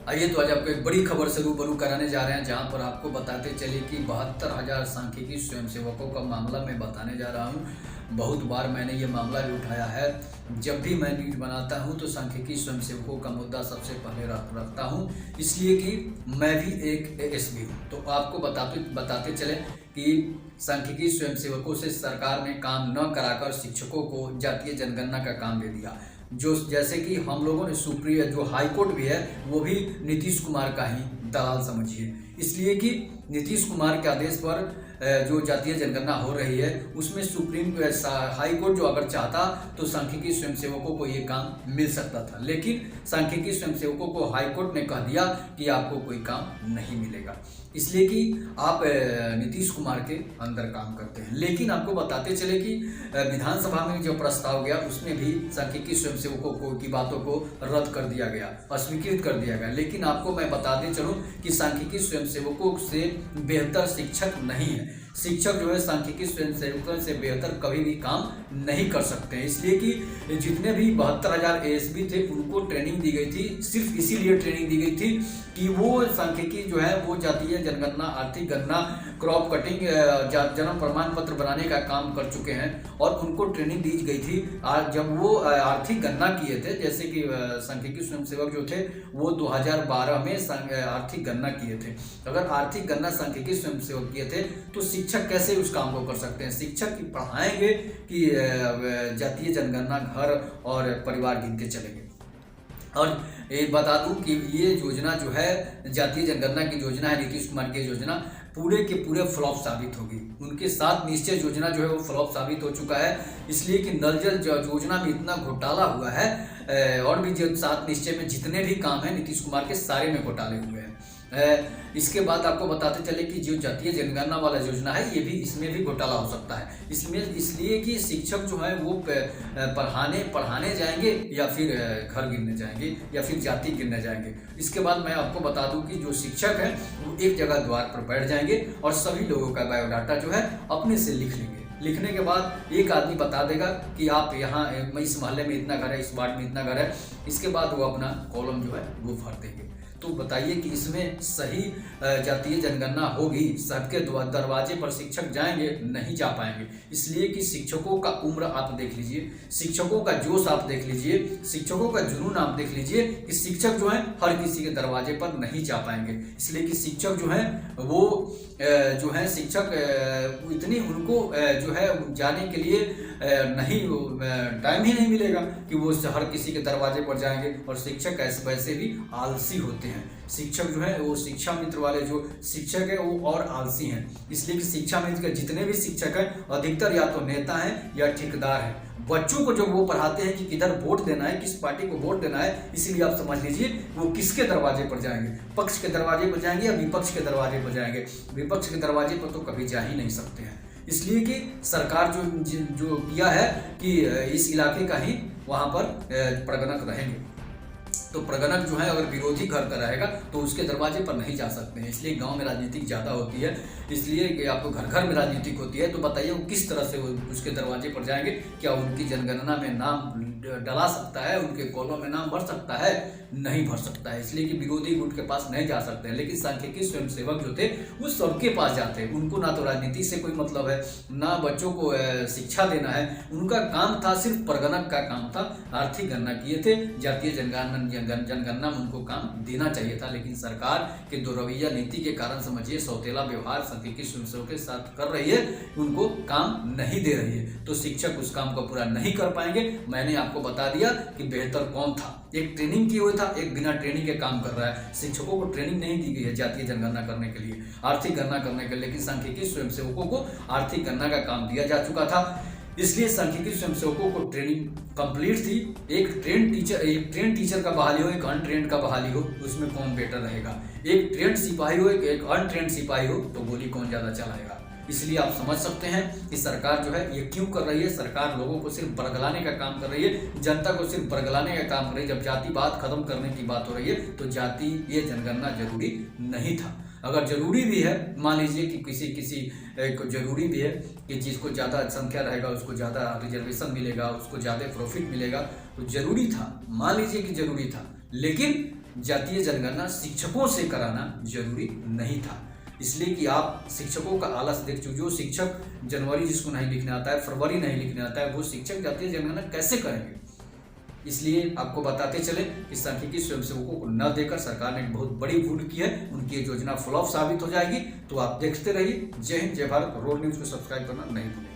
आइए तो आज आपको एक बड़ी खबर से रूबरू कराने जा रहे हैं, जहां पर आपको बताते चले कि 72,000 सांख्यिकी स्वयंसेवकों का मामला मैं बताने जा रहा हूं। बहुत बार मैंने ये मामला भी उठाया है। जब भी मैं न्यूज बनाता हूं तो सांख्यिकी स्वयंसेवकों का मुद्दा सबसे पहले रखता हूं, इसलिए कि मैं भी एक एएसबी हूं। तो आपको बताते चले कि सांख्यिकी स्वयंसेवकों से सरकार ने काम न कराकर शिक्षकों को जातीय जनगणना का काम दे दिया। जो जैसे कि हम लोगों ने सुप्रीम जो हाई कोर्ट भी है वो भी नीतीश कुमार का ही दलाल समझिए, इसलिए कि नीतीश कुमार के आदेश पर जो जातीय जनगणना हो रही है उसमें सुप्रीम हाई कोर्ट जो अगर चाहता तो सांख्यिकी स्वयंसेवकों को ये काम मिल सकता था, लेकिन सांख्यिकी स्वयंसेवकों को हाई कोर्ट ने कह दिया कि आपको कोई काम नहीं मिलेगा, इसलिए कि आप नीतीश कुमार के अंदर काम करते हैं। लेकिन आपको बताते चले कि विधानसभा में जो प्रस्ताव गया उसमें भी सांख्यिकी स्वयंसेवकों की बातों को रद्द कर दिया गया, अस्वीकृत कर दिया गया। लेकिन आपको मैं बताते चलूं कि सांख्यिकी स्वयंसेवकों से बेहतर शिक्षक नहीं है। शिक्षक जो है सांख्यिकी स्वयंसेवकों से बेहतर कभी भी काम नहीं कर सकते हैं, इसलिए कि जितने भी 72,000 एएसबी थे उनको ट्रेनिंग दी गई थी, सिर्फ इसीलिए ट्रेनिंग दी गई थी कि वो सांख्यिकी जो है वो जातीय जनगणना, आर्थिक गणना, क्रॉप कटिंग, जन्म प्रमाण पत्र बनाने का काम कर चुके हैं और उनको ट्रेनिंग दी गई थी। जब वो आर्थिक गणना किए थे, जैसे कि सांख्यिकी स्वयंसेवक जो थे वो 2012 में आर्थिक गणना किए थे। अगर आर्थिक गणना सांख्यिकी स्वयंसेवक किए थे तो शिक्षक कैसे उस काम को कर सकते हैं? शिक्षक पढ़ाएंगे कि जातीय जनगणना घर और परिवार गिन के चलेंगे? और ये बता दूं कि ये योजना जो है जातीय जनगणना की योजना है, नीतीश कुमार की योजना पूरे के पूरे फ्लॉप साबित होगी। उनके साथ निश्चय योजना जो है वो फ्लॉप साबित हो चुका है, इसलिए कि नल जल योजना में इतना घोटाला हुआ है और भी जो सात निश्चय में जितने भी काम है नीतीश कुमार के सारे में घोटाले हुए हैं। इसके बाद आपको बताते चले कि जो जातीय जनगणना वाला योजना है ये भी इसमें भी घोटाला हो सकता है, इसमें इसलिए कि शिक्षक जो है वो पढ़ाने जाएंगे या फिर घर गिनने जाएंगे या फिर जाति गिनने जाएंगे। इसके बाद मैं आपको बता दूं कि जो शिक्षक हैं वो एक जगह द्वार पर बैठ जाएंगे और सभी लोगों का बायोडाटा जो है अपने से लिख लेंगे। लिखने के बाद एक आदमी बता देगा कि आप यहाँ इस मोहल्ले में इतना घर है, इस वार्ड में इतना घर है। इसके बाद वो अपना कॉलम जो है वो भर देंगे। तो बताइए कि इसमें सही जातीय जनगणना होगी? सबके दरवाजे पर शिक्षक जाएंगे? नहीं जा पाएंगे, इसलिए कि शिक्षकों का उम्र आप देख लीजिए, शिक्षकों का जोश आप देख लीजिए, शिक्षकों का जुनून आप देख लीजिए कि शिक्षक जो है हर किसी के दरवाजे पर नहीं जा पाएंगे, इसलिए कि शिक्षक जो है वो जो है शिक्षक इतनी उनको जो है जाने के लिए नहीं टाइम ही नहीं मिलेगा कि वो हर किसी के दरवाजे पर जाएंगे। और शिक्षक ऐसे वैसे भी आलसी होते हैं। शिक्षक जो है वो शिक्षा मित्र वाले जो शिक्षक है वो और आलसी हैं, इसलिए कि शिक्षा मित्र के जितने भी शिक्षक हैं अधिकतर या तो नेता हैं या ठेकेदार हैं। बच्चों को जब वो पढ़ाते हैं कि किधर वोट देना है, किस पार्टी को वोट देना है, इसीलिए आप समझ लीजिए वो किसके दरवाजे पर जाएंगे, पक्ष के दरवाजे पर जाएंगे या विपक्ष के दरवाजे पर जाएंगे। विपक्ष के दरवाजे पर तो कभी जा ही नहीं सकते हैं, इसलिए कि सरकार जो किया है कि इस इलाके का ही वहां पर प्रगणक रहेंगे। तो प्रगणक जो है अगर विरोधी घर का रहेगा तो उसके दरवाजे पर नहीं जा सकते हैं, इसलिए गांव में राजनीतिक ज़्यादा होती है, इसलिए कि आपको घर घर में राजनीतिक होती है। तो बताइए वो किस तरह से वो उसके दरवाजे पर जाएंगे? क्या उनकी जनगणना में नाम डला सकता है, उनके कॉलम में नाम भर सकता है? नहीं भर सकता है, इसलिए कि विरोधी गुट के पास नहीं जा सकते हैं। लेकिन सांख्यिकी स्वयंसेवक जो थे वो सबके पास जाते हैं, उनको ना तो राजनीति से कोई मतलब है, ना बच्चों को शिक्षा देना है, उनका काम था सिर्फ प्रगणक का काम था। आर्थिक गणना किए थे, जातीय जनगणना में उनको काम देना चाहिए था, लेकिन सरकार के दो रवैया नीति के कारण समझिए सौतेला व्यवहार सांख्यिकी स्वयंसेवकों के साथ कर रही है, उनको काम नहीं दे रही है, तो शिक्षक उस काम को पूरा नहीं कर पाएंगे। मैंने आपको बता दिया कि बेहतर कौन था, एक ट्रेनिंग किए हुए था, एक बिना ट्रेनिंग के काम कर रहा है। शिक्षकों को ट्रेनिंग नहीं दी गई है जातीय जनगणना करने के लिए, आर्थिक गणना करने के लिए, लेकिन सांख्यिकी स्वयंसेवकों को आर्थिक गणना का काम दिया जा चुका था, इसलिए सांख्यिकी स्वयंसेवकों को ट्रेनिंग कंप्लीट थी। एक ट्रेन टीचर का बहाली हो, एक अनट्रेंड का बहाली हो, उसमें कौन बेटर रहेगा? एक ट्रेंड सिपाही हो, एक अनट्रेंड सिपाही हो, तो गोली कौन ज्यादा चलाएगा? इसलिए आप समझ सकते हैं कि सरकार जो है ये क्यों कर रही है। सरकार लोगों को सिर्फ बरगलाने का काम कर रही है, जनता को सिर्फ बरगलाने का काम कर रही है। जब जातिवाद खत्म करने की बात हो रही है तो जाति ये जनगणना जरूरी नहीं था। अगर जरूरी भी है, मान लीजिए कि किसी को जरूरी भी है कि जिसको ज़्यादा संख्या रहेगा उसको ज़्यादा रिजर्वेशन मिलेगा, उसको ज़्यादा प्रॉफिट मिलेगा, तो जरूरी था, मान लीजिए कि जरूरी था, लेकिन जातीय जनगणना शिक्षकों से कराना जरूरी नहीं था, इसलिए कि आप शिक्षकों का आलस देख चुके। जो शिक्षक जनवरी जिसको नहीं लिखने आता है, फरवरी नहीं लिखने आता है, वो शिक्षक जातीय जनगणना कैसे करेंगे। इसलिए आपको बताते चले कि सांख्यिकी स्वयंसेवकों को न देकर सरकार ने एक बहुत बड़ी भूल की है। उनकी योजना फ्लॉप साबित हो जाएगी। तो आप देखते रहिए। जय हिंद, जय भारत। रोड न्यूज को सब्सक्राइब करना नहीं भूलें।